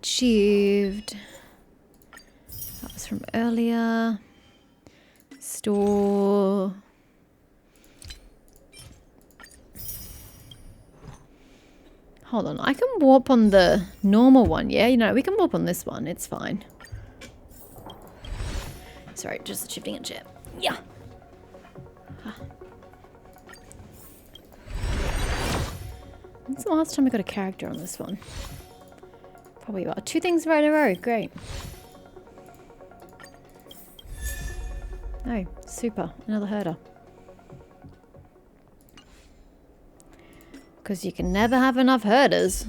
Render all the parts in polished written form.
achieved. That was from earlier. Store. Hold on, I can warp on the normal one. Yeah, you know, we can warp on this one. It's fine. Sorry, just shifting a chair. Yeah. When's the last time I got a character on this one? Probably about 2 things right in a row. Great. Oh, super. Another herder. Because you can never have enough herders.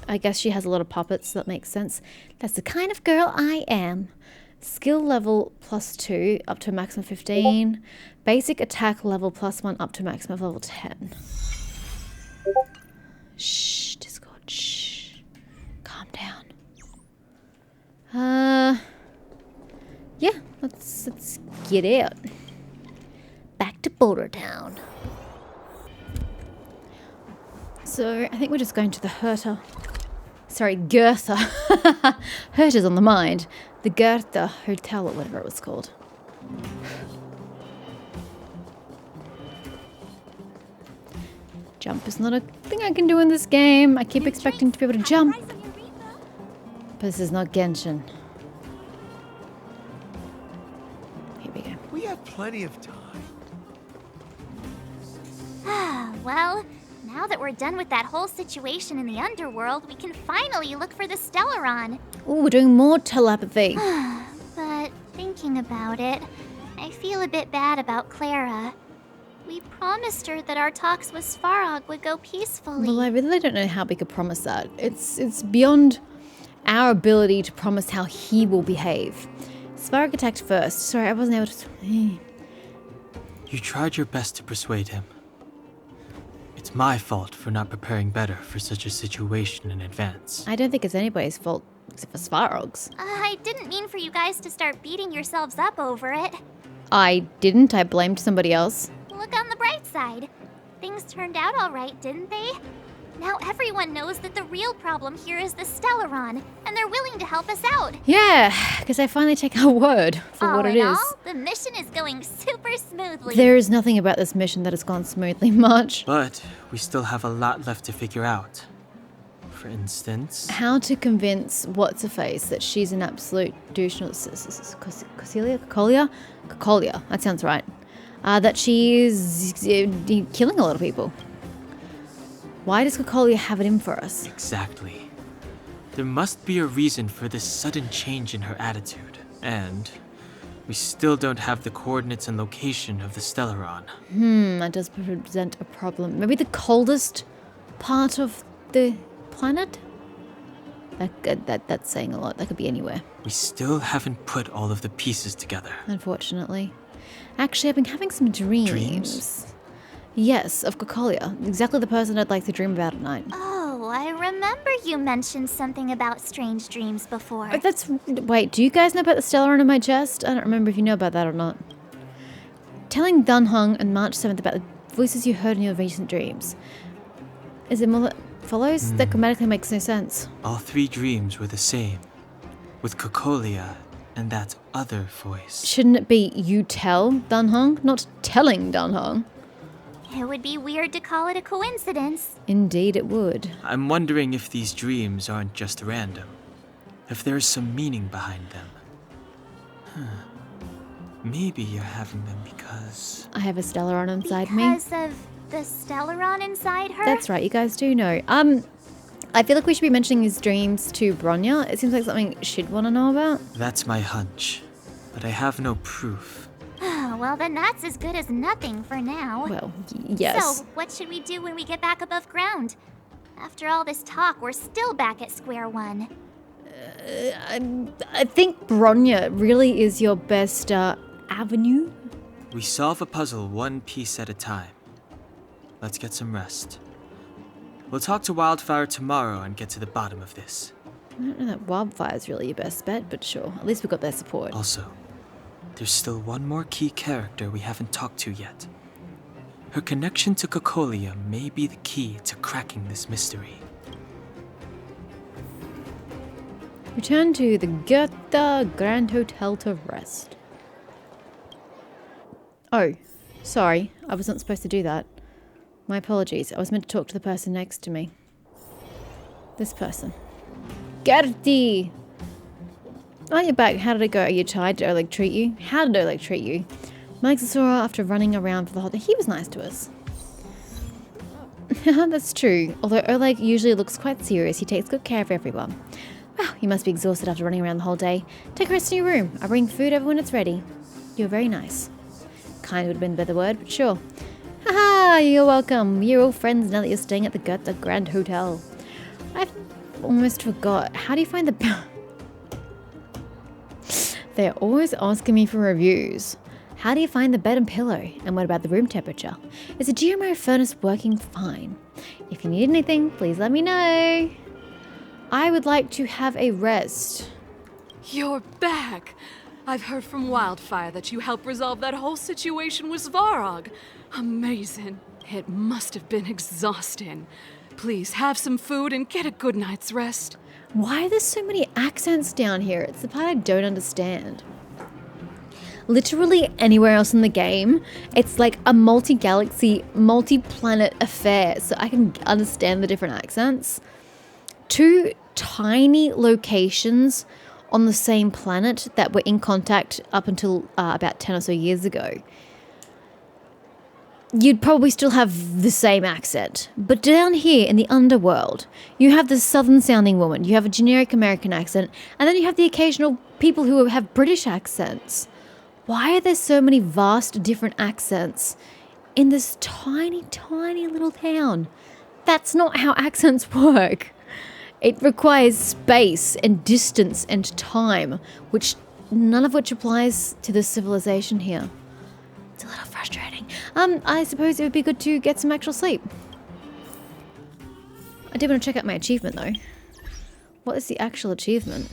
I guess she has a lot of puppets, so that makes sense. That's the kind of girl I am. Skill level +2 up to a maximum 15. Basic attack level +1 up to a maximum of level 10. Shh, Discord, shh. Calm down. Yeah, let's get out. Back to Boulder Town. So, I think we're just going to the Hertha. Sorry, Goethe. Hertha's on the mind. The Goethe Hotel, or whatever it was called. Jump is not a thing I can do in this game. I keep expecting to be able to jump. But this is not Genshin. Here we go. We have plenty of time. Well, now that we're done with that whole situation in the underworld, we can finally look for the Stellaron. Oh, we're doing more telepathy. But thinking about it, I feel a bit bad about Clara. We promised her that our talks with Svarog would go peacefully. Well, I really don't know how we could promise that. It's beyond our ability to promise how he will behave. Svarog attacked first. Sorry, I wasn't able to... You tried your best to persuade him. It's my fault for not preparing better for such a situation in advance. I don't think it's anybody's fault except for Svarog's. I didn't mean for you guys to start beating yourselves up over it. I didn't. I blamed somebody else. Look on the bright side. Things turned out all right, didn't they? Now everyone knows that the real problem here is the Stellaron, and they're willing to help us out. Yeah, because I finally take our word for what it is. All, the mission is going super smoothly. There is nothing about this mission that has gone smoothly much. But we still have a lot left to figure out. For instance... How to convince What's-Her-Face that she's an absolute douche... Cocolia? Cocolia, that sounds right. That she's killing a lot of people. Why does Cocolia have it in for us? Exactly. There must be a reason for this sudden change in her attitude. And we still don't have the coordinates and location of the Stellaron. That does present a problem. Maybe the coldest part of the planet? That's saying a lot. That could be anywhere. We still haven't put all of the pieces together. Unfortunately. Actually, I've been having some dreams. Dreams? Yes, of Cocolia. Exactly the person I'd like to dream about at night. Oh, I remember you mentioned something about strange dreams before. Wait, do you guys know about the Stellaron in my chest? I don't remember if you know about that or not. Telling Dunhung on March 7th about the voices you heard in your recent dreams. Is it more that follows? That grammatically makes no sense. All 3 dreams were the same. With Cocolia and that other voice. Shouldn't it be you tell Dunhung, not telling Dunhung? It would be weird to call it a coincidence. Indeed it would. I'm wondering if these dreams aren't just random. If there's some meaning behind them. Maybe you're having them because... I have a Stellaron inside me. Because of the Stellaron inside her? That's right, you guys do know. I feel like we should be mentioning his dreams to Bronya. It seems like something she'd want to know about. That's my hunch. But I have no proof. Well, then that's as good as nothing for now. Well, yes. So, what should we do when we get back above ground? After all this talk, we're still back at square one. I think Bronya really is your best avenue. We solve a puzzle one piece at a time. Let's get some rest. We'll talk to Wildfire tomorrow and get to the bottom of this. I don't know that Wildfire's really your best bet, but sure. At least we got their support. Also, there's still one more key character we haven't talked to yet. Her connection to Cocolia may be the key to cracking this mystery. Return to the Goethe Grand Hotel to rest. Oh, sorry. I wasn't supposed to do that. My apologies. I was meant to talk to the person next to me. This person. Gertie! Oh, you're back. How did it go? Are you tired? Did Oleg treat you? How did Oleg treat you? Mike saw her after running around for the whole day. He was nice to us. That's true. Although Oleg usually looks quite serious, he takes good care of everyone. Wow, you must be exhausted after running around the whole day. Take a rest in your room. I'll bring food over when it's ready. You're very nice. Kind would have been a better word, but sure. Haha, you're welcome. You're all friends now that you're staying at the Goethe Grand Hotel. I've almost forgot. How do you find the... They're always asking me for reviews. How do you find the bed and pillow? And what about the room temperature? Is the GMO furnace working fine? If you need anything, please let me know. I would like to have a rest. You're back! I've heard from Wildfire that you helped resolve that whole situation with Svarog. Amazing. It must have been exhausting. Please have some food and get a good night's rest. Why are there so many accents down here? It's the part I don't understand. Literally anywhere else in the game, it's like a multi-galaxy, multi-planet affair, so I can understand the different accents. Two tiny locations on the same planet that were in contact up until about 10 or so years ago. You'd probably still have the same accent. But down here in the underworld, you have the southern sounding woman, you have a generic American accent, and then you have the occasional people who have British accents. Why are there so many vast different accents in this tiny, tiny little town? That's not how accents work. It requires space and distance and time, which none of which applies to this civilization here. It's a little frustrating. I suppose it would be good to get some actual sleep. I did want to check out my achievement though. What is the actual achievement?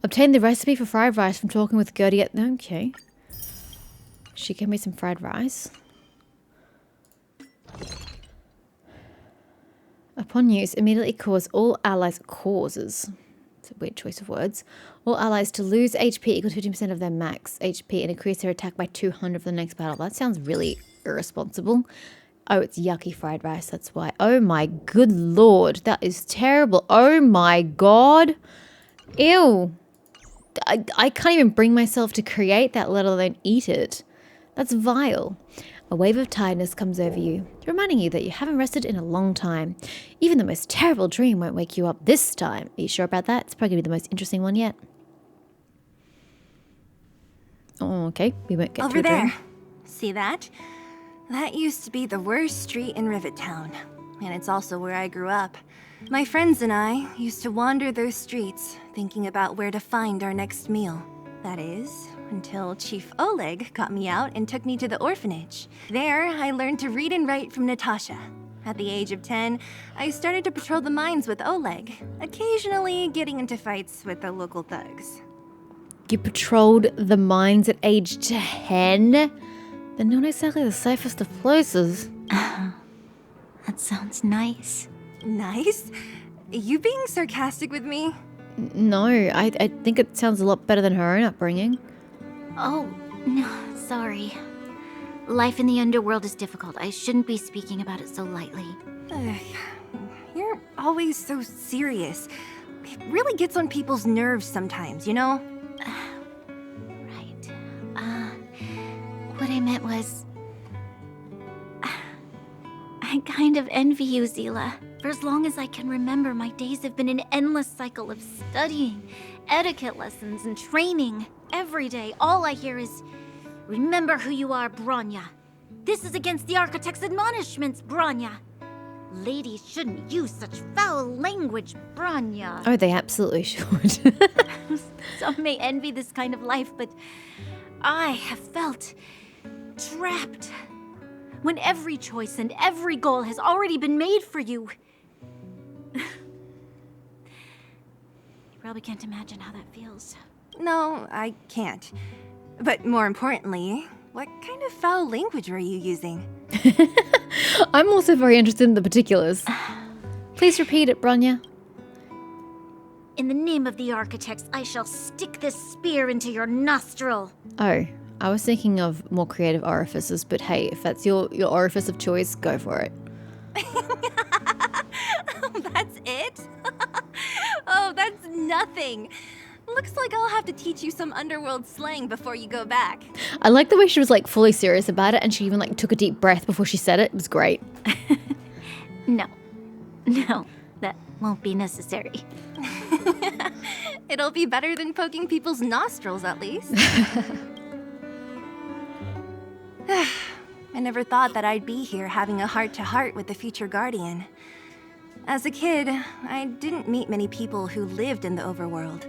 Obtain the recipe for fried rice from talking with Gertie at... Okay. She gave me some fried rice. Upon use, immediately cause all allies... Causes. It's a weird choice of words. All allies to lose HP equal to 15% of their max HP and increase their attack by 200 for the next battle. That sounds really irresponsible. Oh, it's yucky fried rice. That's why. Oh my good lord. That is terrible. Oh my god. Ew. I can't even bring myself to create that, let alone eat it. That's vile. A wave of tiredness comes over you, reminding you that you haven't rested in a long time. Even the most terrible dream won't wake you up this time. Are you sure about that? It's probably going to be the most interesting one yet. Oh, okay. We won't get to Over a dream. there. See that? That used to be the worst street in Rivet Town. And it's also where I grew up. My friends and I used to wander those streets, thinking about where to find our next meal. That is, until Chief Oleg got me out and took me to the orphanage. There, I learned to read and write from Natasha. At the age of 10, I started to patrol the mines with Oleg, occasionally getting into fights with the local thugs. You patrolled the mines at age 10? They're not exactly the safest of places. That sounds nice. Nice? You being sarcastic with me? No, I think it sounds a lot better than her own upbringing. Oh, no, sorry. Life in the underworld is difficult. I shouldn't be speaking about it so lightly. You're always so serious. It really gets on people's nerves sometimes, you know? Right. What I meant was... I kind of envy you, Zila. For as long as I can remember, my days have been an endless cycle of studying, etiquette lessons, and training. Every day, all I hear is, remember who you are, Bronya. This is against the Architect's admonishments, Bronya. Ladies shouldn't use such foul language, Bronya. Oh, they absolutely should. Some may envy this kind of life, but I have felt trapped. When every choice and every goal has already been made for you. You probably can't imagine how that feels. No, I can't. But more importantly, what kind of foul language were you using? I'm also very interested in the particulars. Please repeat it, Bronya. In the name of the architects, I shall stick this spear into your nostril. Oh, I was thinking of more creative orifices, but hey, if that's your orifice of choice, go for it. That's it? Oh, that's nothing. Looks like I'll have to teach you some underworld slang before you go back. I like the way she was like fully serious about it, and she even like took a deep breath before she said it. It was great. No, that won't be necessary. It'll be better than poking people's nostrils, at least. I never thought that I'd be here having a heart-to-heart with the future guardian. As a kid, I didn't meet many people who lived in the overworld.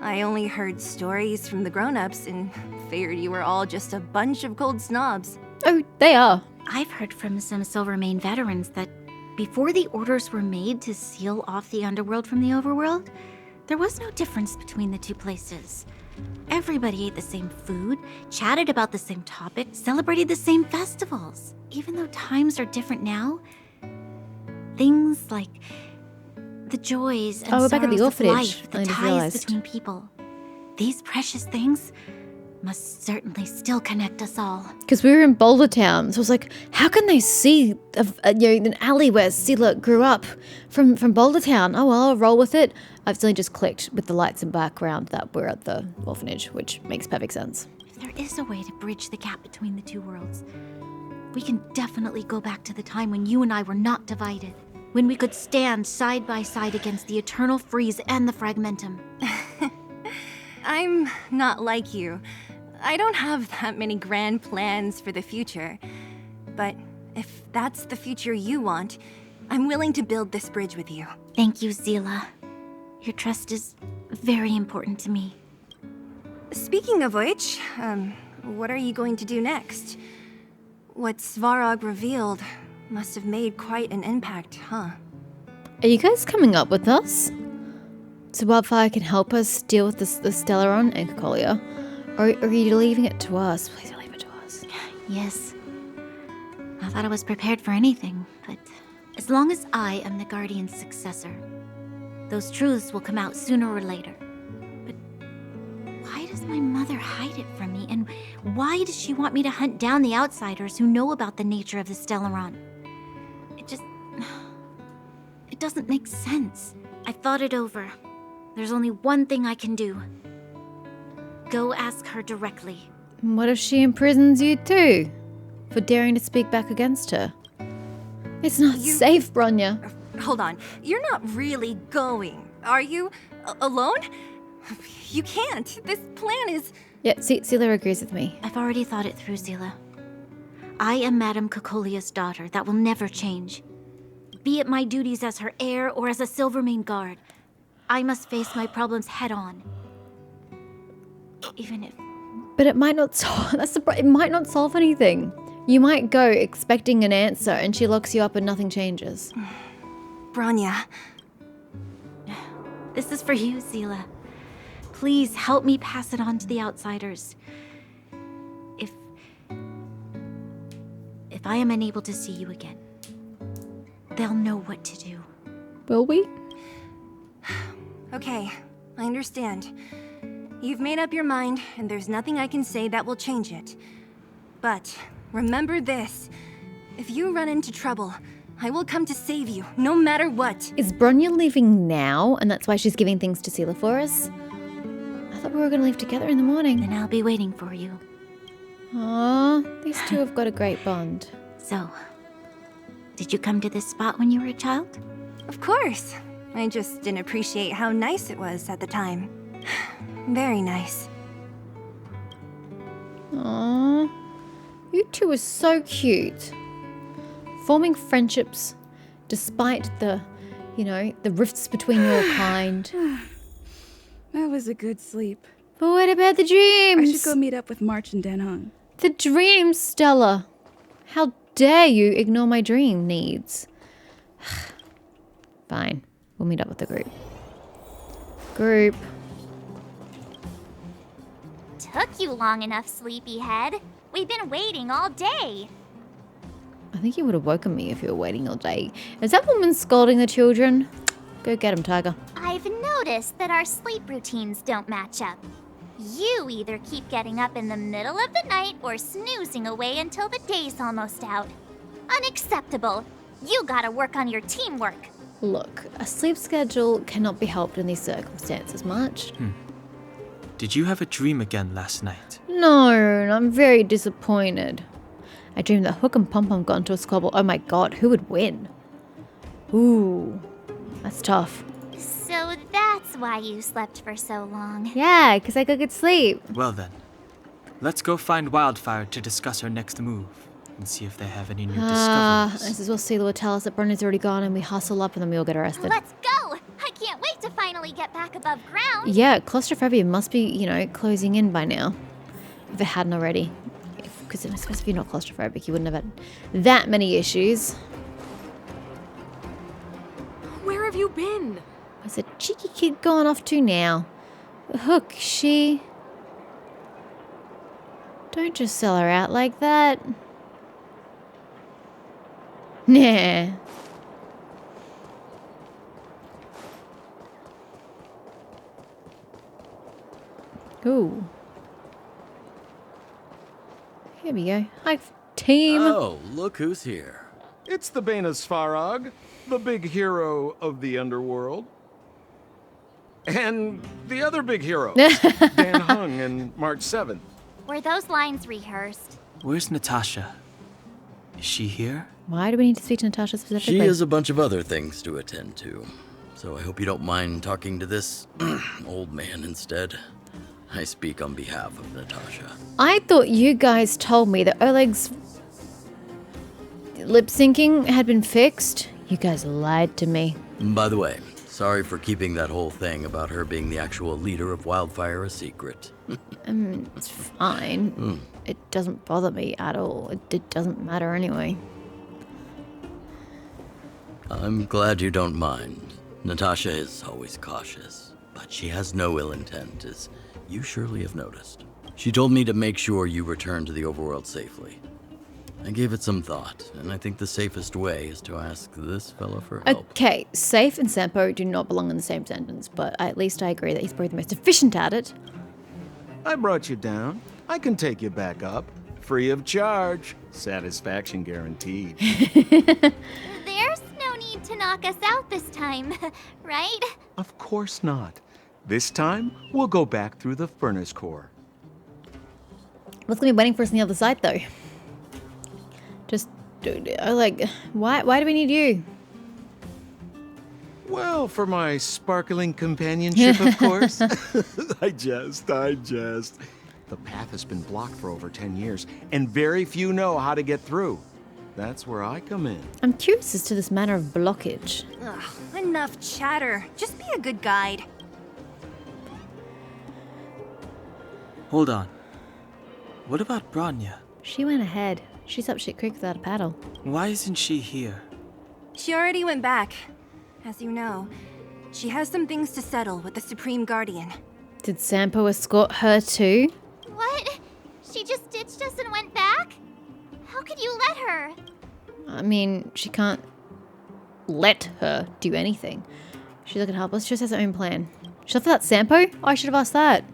I only heard stories from the grown-ups and figured you were all just a bunch of cold snobs. Oh, they are. I've heard from some Silvermane veterans that before the orders were made to seal off the underworld from the overworld, there was no difference between the two places. Everybody ate the same food, chatted about the same topics, celebrated the same festivals. Even though times are different now, things like the joys and we're sorrows back at the of orphanage. life, I the just ties realized. between people, these precious things must certainly still connect us all. Because we were in Boulder Town, so I was like, how can they see an alley where Sela grew up from Boulder Town? Oh well, I'll roll with it. I've suddenly just clicked with the lights in background that we're at the orphanage, which makes perfect sense. If there is a way to bridge the gap between the two worlds, we can definitely go back to the time when you and I were not divided. When we could stand side by side against the eternal freeze and the fragmentum. I'm not like you. I don't have that many grand plans for the future. But if that's the future you want, I'm willing to build this bridge with you. Thank you, Zila. Your trust is very important to me. Speaking of which, what are you going to do next? What Svarog revealed must have made quite an impact, huh? Are you guys coming up with us? So Wildfire can help us deal with the Stellaron and Cocolia? Or are you leaving it to us? Please leave it to us. Yes. I thought I was prepared for anything, but as long as I am the Guardian's successor, those truths will come out sooner or later. But why does my mother hide it from me? And why does she want me to hunt down the outsiders who know about the nature of the Stellaron? It doesn't make sense. I thought it over. There's only one thing I can do. Go ask her directly. What if she imprisons you too? For daring to speak back against her? It's not safe, Bronya. Hold on. You're not really going, are you? Alone? You can't. This plan is... Yeah, Sela agrees with me. I've already thought it through, Zila. I am Madame Cocolia's daughter. That will never change. Be it my duties as her heir or as a Silvermane guard, I must face my problems head on. Even if... But it might not solve. It might not solve anything. You might go expecting an answer, and she locks you up, and nothing changes. Bronya. This is for you, Zila. Please help me pass it on to the outsiders. If I am unable to see you again, they'll know what to do. Will we? Okay, I understand. You've made up your mind, and there's nothing I can say that will change it. But remember this. If you run into trouble, I will come to save you, no matter what. Is Bronya leaving now, and that's why she's giving things to Sela for us? I thought we were going to leave together in the morning. Then I'll be waiting for you. Aww, these two have got a great bond. So, did you come to this spot when you were a child? Of course. I just didn't appreciate how nice it was at the time. Very nice. Aww, you two are so cute. Forming friendships despite the rifts between your kind. That was a good sleep. But what about the dreams? I should go meet up with March and Danhong. The dreams, Stella. How dare you ignore my dream needs? Fine. We'll meet up with the group. Took you long enough, sleepyhead. We've been waiting all day. I think you would have woken me if you were waiting all day. Is that woman scolding the children? Go get him, Tiger. I I've noticed that our sleep routines don't match up. You either keep getting up in the middle of the night or snoozing away until the day's almost out. Unacceptable. You gotta work on your teamwork. Look, a sleep schedule cannot be helped in these circumstances much. Did you have a dream again last night? No, I'm very disappointed. I dreamed that Hook and Pom Pom got into a squabble. Oh my god, who would win? Ooh, that's tough. So that's why you slept for so long. Yeah, because I got good sleep. Well then, let's go find Wildfire to discuss our next move and see if they have any new discoveries. This is what Seela would tell us that Bronya's already gone and we hustle up and then we all get arrested. Let's go! I can't wait to finally get back above ground. Yeah, claustrophobia must be, closing in by now. If it hadn't already. Because I suppose if you're not claustrophobic, you wouldn't have had that many issues. Where have you been? Where's a cheeky kid going off to now? Hook, she... Don't just sell her out like that. Nah. Ooh. Here we go. Hi, team. Oh, look who's here. It's the Bane of Svarog, the big hero of the underworld. And the other big hero, Dan Hung and March 7th. Were those lines rehearsed? Where's Natasha? Is she here? Why do we need to speak to Natasha specifically? She has a bunch of other things to attend to. So I hope you don't mind talking to this old man instead. I speak on behalf of Natasha. I thought you guys told me that Oleg's lip syncing had been fixed. You guys lied to me. By the way, sorry for keeping that whole thing about her being the actual leader of Wildfire a secret. It's fine. It doesn't bother me at all. It doesn't matter anyway. I'm glad you don't mind. Natasha is always cautious, but she has no ill intent, as you surely have noticed. She told me to make sure you return to the overworld safely. I gave it some thought, and I think the safest way is to ask this fella for help. Okay, Safe and Sampo do not belong in the same sentence, but at least I agree that he's probably the most efficient at it. I brought you down. I can take you back up. Free of charge. Satisfaction guaranteed. There's no need to knock us out this time, right? Of course not. This time, we'll go back through the furnace core. What's gonna be waiting for us on the other side, though? Just, why do we need you? Well, for my sparkling companionship, of course. I jest. The path has been blocked for over 10 years, and very few know how to get through. That's where I come in. I'm curious as to this manner of blockage. Ugh, enough chatter. Just be a good guide. Hold on. What about Bronya? She went ahead. She's up shit creek without a paddle. Why isn't she here? She already went back. As you know, she has some things to settle with the Supreme Guardian. Did Sampo escort her too? What? She just ditched us and went back? How could you let her? I mean, she can't let her do anything. She's not gonna help us. She just has her own plan. Should I for that Sampo? Oh, I should have asked that.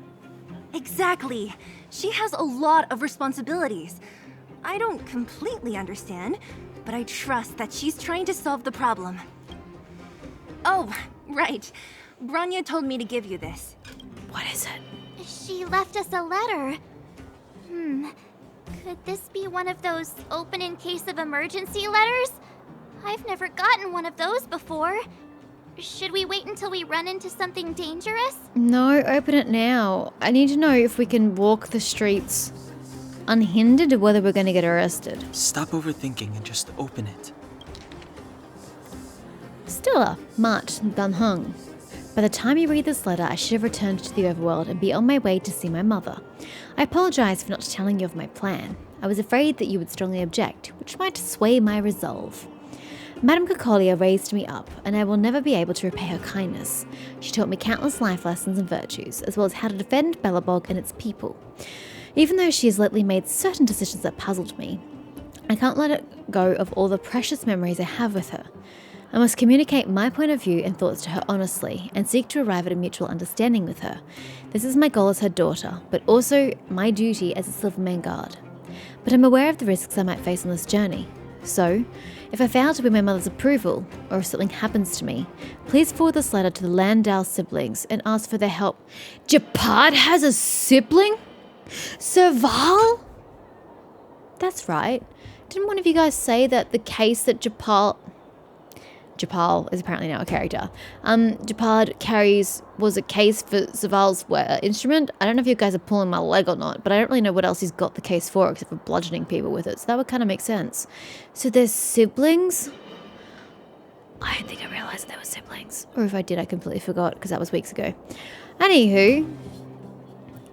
Exactly. She has a lot of responsibilities. I don't completely understand, but I trust that she's trying to solve the problem. Oh, right. Bronya told me to give you this. What is it? She left us a letter. Could this be one of those open in case of emergency letters? I've never gotten one of those before. Should we wait until we run into something dangerous? No, open it now. I need to know if we can walk the streets unhindered or whether we're going to get arrested. Stop overthinking and just open it. Stilla, March, Dunhung. By the time you read this letter, I should have returned to the overworld and be on my way to see my mother. I apologize for not telling you of my plan. I was afraid that you would strongly object, which might sway my resolve. Madame Cocolia raised me up, and I will never be able to repay her kindness. She taught me countless life lessons and virtues, as well as how to defend Belobog and its people. Even though she has lately made certain decisions that puzzled me, I can't let it go of all the precious memories I have with her. I must communicate my point of view and thoughts to her honestly and seek to arrive at a mutual understanding with her. This is my goal as her daughter, but also my duty as a Silvermane guard. But I'm aware of the risks I might face on this journey. So, if I fail to win my mother's approval, or if something happens to me, please forward this letter to the Landau siblings and ask for their help. Japad has a sibling? Serval? That's right. Didn't one of you guys say that the case that Japal is apparently now a character. Japad carries was a case for Serval's instrument. I don't know if you guys are pulling my leg or not, but I don't really know what else he's got the case for except for bludgeoning people with it. So that would kind of make sense. So there's siblings? I don't think I realized there were siblings. Or if I did, I completely forgot because that was weeks ago. Anywho,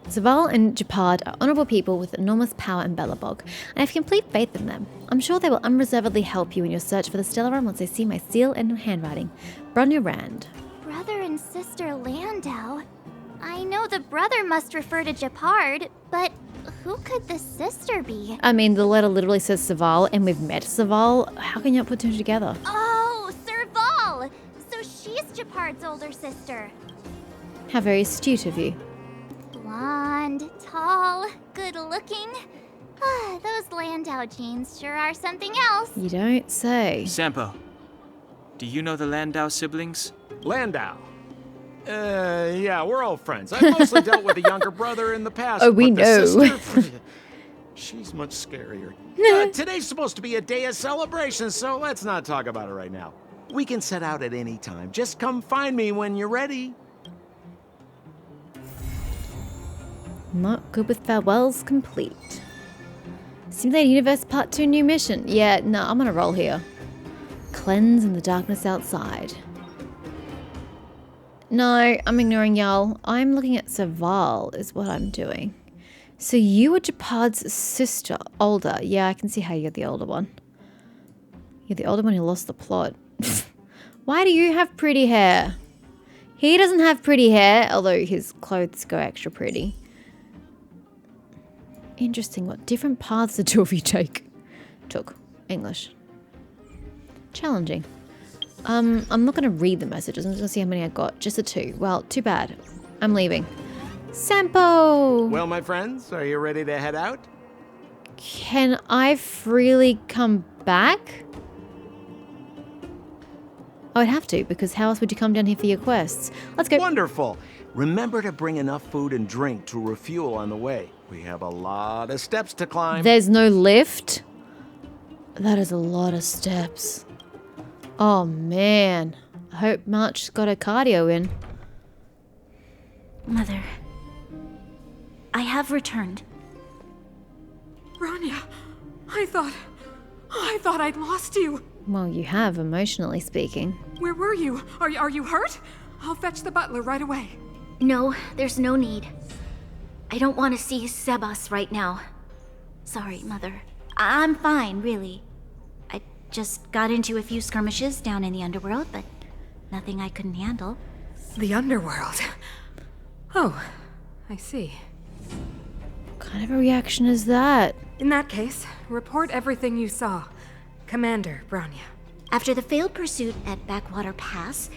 Serval and Japad are honourable people with enormous power in Belobog, and I have complete faith in them. I'm sure they will unreservedly help you in your search for the Stellaron once they see my seal and handwriting. Bronya Rand. Brother and sister Landau? I know the brother must refer to Japard, but who could the sister be? I mean, the letter literally says Serval, and we've met Serval. How can you not put two together? Oh, Serval! So she's Japard's older sister. How very astute of you. Blonde, tall, good-looking. Those Landau genes sure are something else. You don't say. Sampo, do you know the Landau siblings? Landau. Yeah, we're all friends. I've mostly dealt with a younger brother in the past. Oh, we but the know. sister, she's much scarier. Today's supposed to be a day of celebration, so let's not talk about it right now. We can set out at any time. Just come find me when you're ready. Not good with farewells complete. Simulated Universe Part 2 new mission. Yeah, no, I'm gonna roll here. Cleanse in the darkness outside. No, I'm ignoring y'all. I'm looking at Serval is what I'm doing. So you were Japad's sister, older. Yeah, I can see how you're the older one. You're the older one who lost the plot. Why do you have pretty hair? He doesn't have pretty hair, although his clothes go extra pretty. Interesting what different paths the two of you took. English. Challenging. I'm not going to read the messages. I'm just going to see how many I got. Just the two. Well, too bad. I'm leaving. Sampo! Well, my friends, are you ready to head out? Can I freely come back? I would have to, because how else would you come down here for your quests? Let's go. Wonderful. Remember to bring enough food and drink to refuel on the way. We have a lot of steps to climb. There's no lift? That is a lot of steps. Oh, man. I hope March's got her cardio in. Mother, I have returned. Bronya, I thought I'd lost you. Well, you have, emotionally speaking. Where were you? Are you hurt? I'll fetch the butler right away. No, there's no need. I don't want to see Sebas right now. Sorry, Mother. I'm fine, really. I just got into a few skirmishes down in the underworld, but nothing I couldn't handle. The underworld. Oh, I see. What kind of a reaction is that? In that case, report everything you saw. Commander Bronya. After the failed pursuit at Backwater Pass,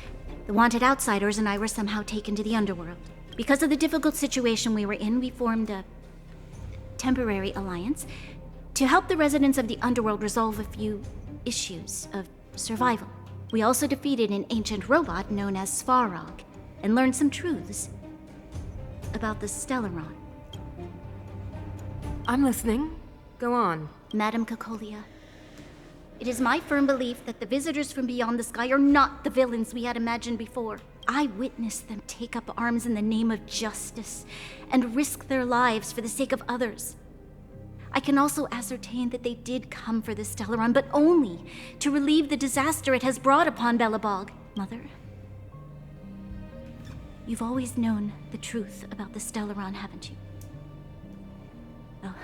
the wanted outsiders and I were somehow taken to the underworld. Because of the difficult situation we were in, we formed a temporary alliance to help the residents of the underworld resolve a few issues of survival. We also defeated an ancient robot known as Svarog and learned some truths about the Stellaron. I'm listening. Go on. Madam Cocolia, it is my firm belief that the visitors from beyond the sky are not the villains we had imagined before. I witnessed them take up arms in the name of justice and risk their lives for the sake of others. I can also ascertain that they did come for the Stellaron, but only to relieve the disaster it has brought upon Belobog. Mother, you've always known the truth about the Stellaron, haven't you? Well,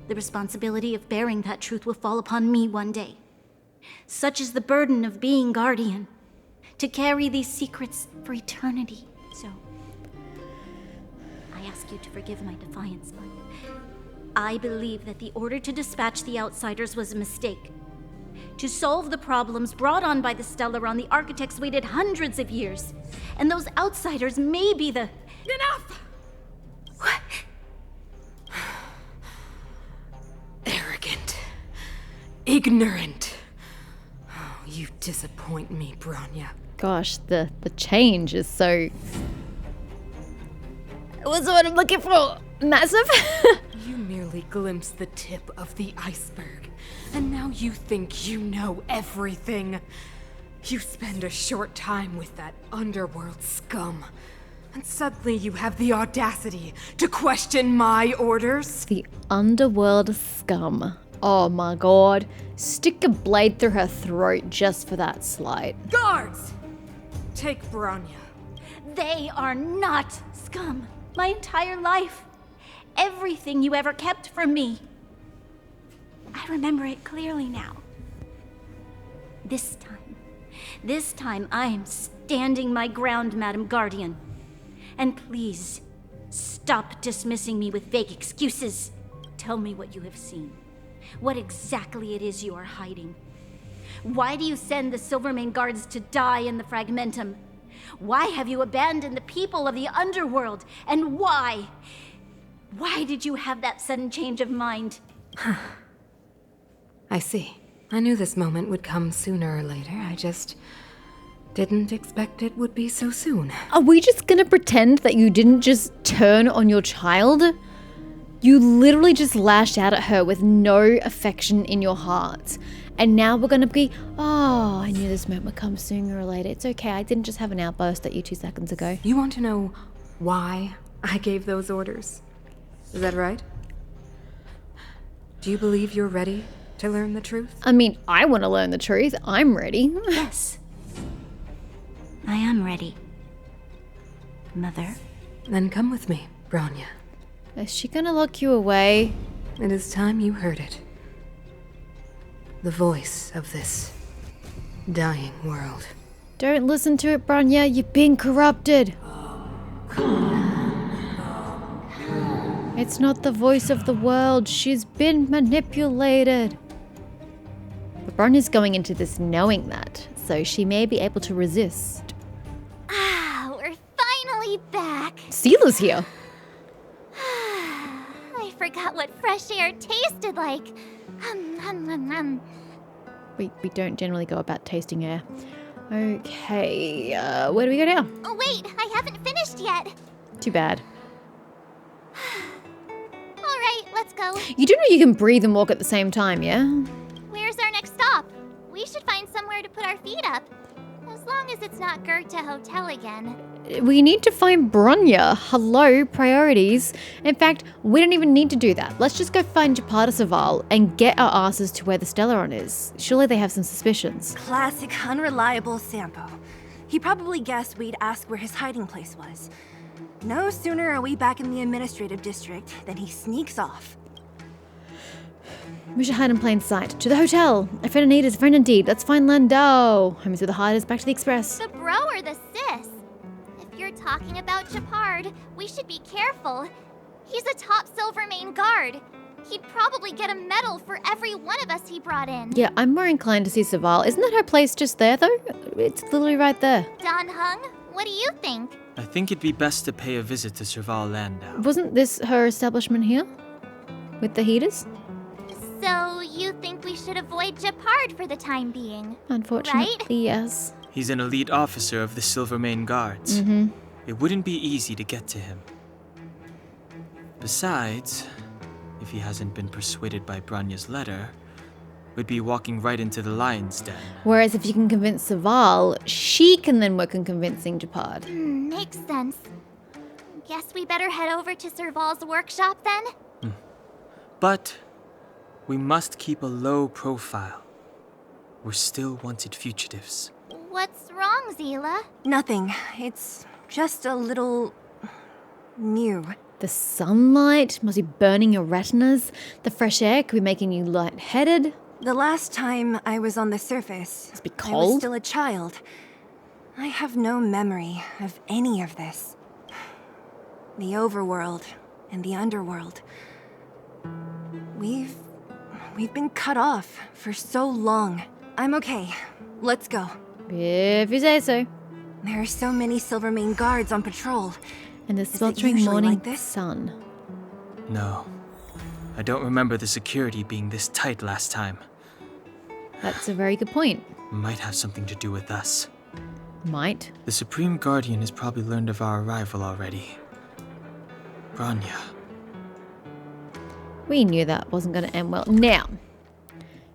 the responsibility of bearing that truth will fall upon me one day. Such is the burden of being guardian, to carry these secrets for eternity. So, I ask you to forgive my defiance, but I believe that the order to dispatch the outsiders was a mistake. to solve the problems brought on by the Stellaron, the architects waited hundreds of years. And those outsiders may be the... Enough! What? Arrogant. Ignorant. Oh, you disappoint me, Bronya. Gosh, the change is so... What's what I'm looking for? Massive? You merely glimpsed the tip of the iceberg, and now you think you know everything. You spend a short time with that underworld scum, and suddenly you have the audacity to question my orders? The underworld scum. Oh my god. Stick a blade through her throat just for that slight. Guards! Take Bronya. They are not scum. My entire life. Everything you ever kept from me. I remember it clearly now. This time I am standing my ground, Madam Guardian. And please, stop dismissing me with vague excuses. Tell me what you have seen. What exactly it is you are hiding. Why do you send the Silvermane guards to die in the Fragmentum? Why have you abandoned the people of the underworld? And why? Why did you have that sudden change of mind? I see. I knew this moment would come sooner or later. I just didn't expect it would be so soon. Are we just gonna pretend that you didn't just turn on your child? You literally just lashed out at her with no affection in your heart. And now we're gonna be, oh, I knew this moment would come sooner or later. It's okay, I didn't just have an outburst at you 2 seconds ago. You want to know why I gave those orders? Is that right? Do you believe you're ready to learn the truth? I mean, I want to learn the truth. I'm ready. Yes. I am ready. Mother. Then come with me, Bronya. Is she gonna lock you away? It is time you heard it. The voice of this dying world. Don't listen to it, Bronya. You've been corrupted. It's not the voice of the world. She's been manipulated. But Bronya's going into this knowing that, so she may be able to resist. Ah, we're finally back. Sela's here. I forgot what fresh air tasted like. We don't generally go about tasting air. Okay, where do we go now? Oh, wait, I haven't finished yet. Too bad. All right, let's go. You do know you can breathe and walk at the same time, yeah? Where's our next stop? We should find somewhere to put our feet up. As long as it's not Goethe Hotel again. We need to find Bronya. Hello, priorities. In fact, we don't even need to do that. Let's just go find Japata Serval and get our asses to where the Stellaron is. Surely they have some suspicions. Classic unreliable Sampo. He probably guessed we'd ask where his hiding place was. No sooner are we back in the administrative district than he sneaks off. We should hide in plain sight. To the hotel. A friend indeed is a friend indeed. Let's find Lando. Homies with the hiders, back to the express. The bro or the sis? If you're talking about Japard, we should be careful. He's a top Silvermane guard. He'd probably get a medal for every one of us he brought in. Yeah, I'm more inclined to see Serval. Isn't that her place just there, though? It's literally right there. Don Hung, what do you think? I think it'd be best to pay a visit to Serval Landau. Wasn't this her establishment here? With the heaters? So you think we should avoid Japard for the time being? Unfortunately, yes. He's an elite officer of the Silvermane Guards. It wouldn't be easy to get to him. Besides, if he hasn't been persuaded by Bronya's letter, we'd be walking right into the lion's den. Whereas if you can convince Serval, she can then work on convincing Japard. Makes sense. Guess we better head over to Serval's workshop then? But we must keep a low profile. We're still wanted fugitives. What's wrong, Zila? Nothing. It's just a little... new. The sunlight must be burning your retinas. The fresh air could be making you lightheaded. The last time I was on the surface, Must be I was cold. still a child. I have no memory of any of this. The overworld and the underworld. We've We've been cut off for so long. I'm okay. Let's go. If you say so. There are so many Silvermane guards on patrol. And the Is it sweltering usually morning like this? sun. No. I don't remember the security being this tight last time. That's a very good point. Might have something to do with us. Might. The Supreme Guardian has probably learned of our arrival already. Bronya. We knew that wasn't going to end well. Now,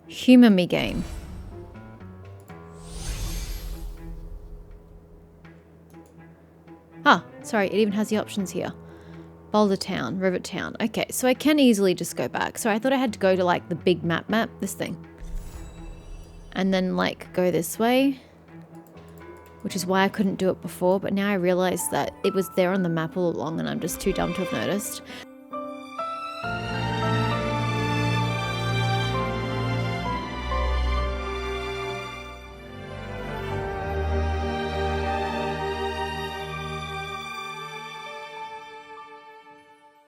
humor me game. Ah, sorry, it even has the options here. Boulder Town, Rivet Town. Okay, so I can easily just go back. So I thought I had to go to like the big map, this thing. And then like go this way. Which is why I couldn't do it before, but now I realize that it was there on the map all along and I'm just too dumb to have noticed.